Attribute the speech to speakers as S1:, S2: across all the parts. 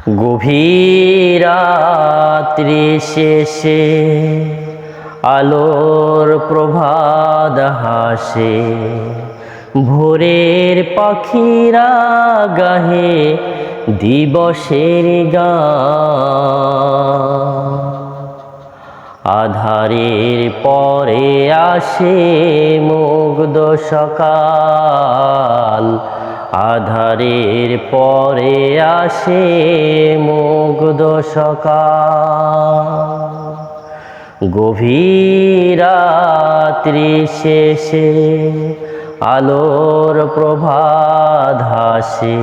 S1: গভীর রাত্রি শেষে আলোর প্রভাত হাসে, ভোরের পাখিরা গাহে দিবসের গান। আধারের পরে আসে মুগ্ধ সকাল, আধারের পরে আসে মুগ্ধ সকাল। গভীর রাত্রি শেষে আলোর প্রভাত হাসে,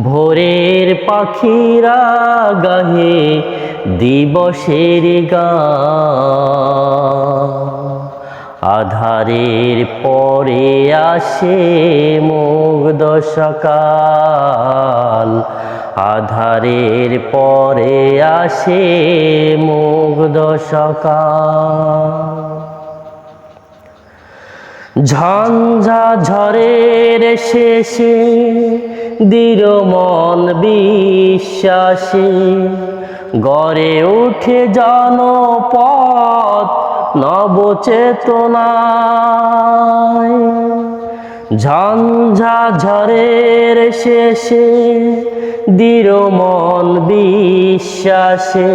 S1: ভোরের পাখিরা গাহে দিবসের গান। আধারের পরে আসে মুগ্ধ সকাল, আধারের পরে আসে মুগ্ধ সকাল। ঝঞ্ঝা ঝড়ের শেষে দৃঢ় মন বিশ্বাসে গড়ে উঠে জনপদ নবচেতনায়। ঝঞ্ঝা ঝড়ের শেষে দৃঢ় মন বিশ্বাসে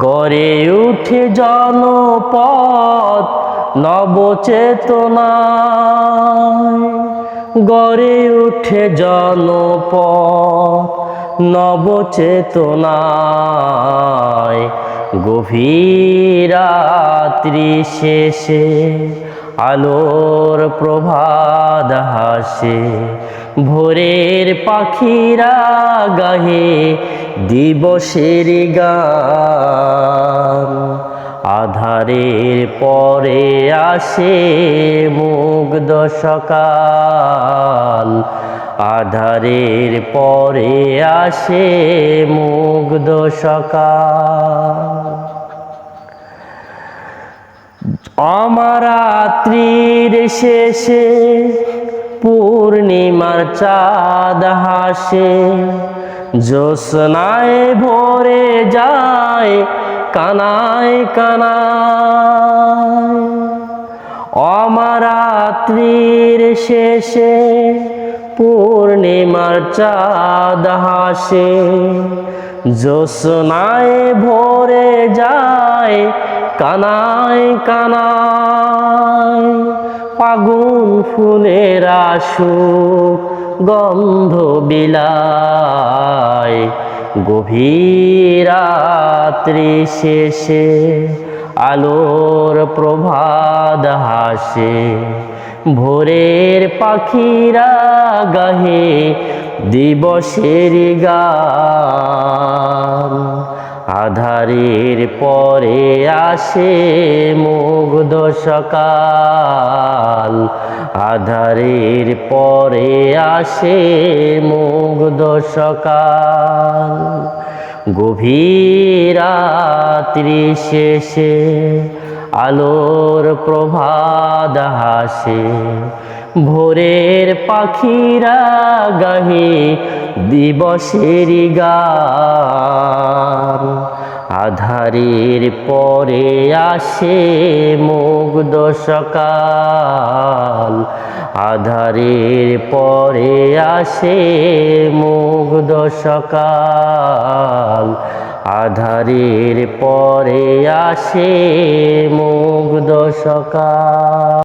S1: গড়ে উঠে জনপদ নবচেতনায়। গড়ে উঠে জনপদ নবচেতনায়। গভীর রাত্রি শেষে আলোর প্রভাত হাসে, ভোরের পাখিরা গাহে দিবসের গান। আধারের পরে আসে মুগ্ধ সকাল, আধারের পরে আসে মুগ্ধ সকাল। অমরাত্রির শেষে পূর্ণিমার চাঁদ হাসে, জ্যোৎস্নায় ভরে যায় কানায় কানায়। অমরাত্রির শেষে পূর্ণিমার চাঁদ হাসে, জ্যোৎস্নায় ভরে যায় কানায় কানায়। ফাগুন ফুলের আসুক গন্ধ বিলায়, গভীর রাত্রি শেষে আলোর প্রভাত হাসে, ভোরের পাখিরা গাহে দিবসের গান। আধারের পরে আসে মুগ্ধ সকাল, আধারের পরে আসে মুগ্ধ সকাল। গভীর রাত্রি শেষে আলোর প্রভাত হাসে, ভোরের পাখিরা গাহে দিবসের গান। আধারের পরে আসে মুগ্ধ সকাল, আধারের পরে আসে মুগ্ধ সকাল, আধারের পরে আসে মুগ্ধ সকাল।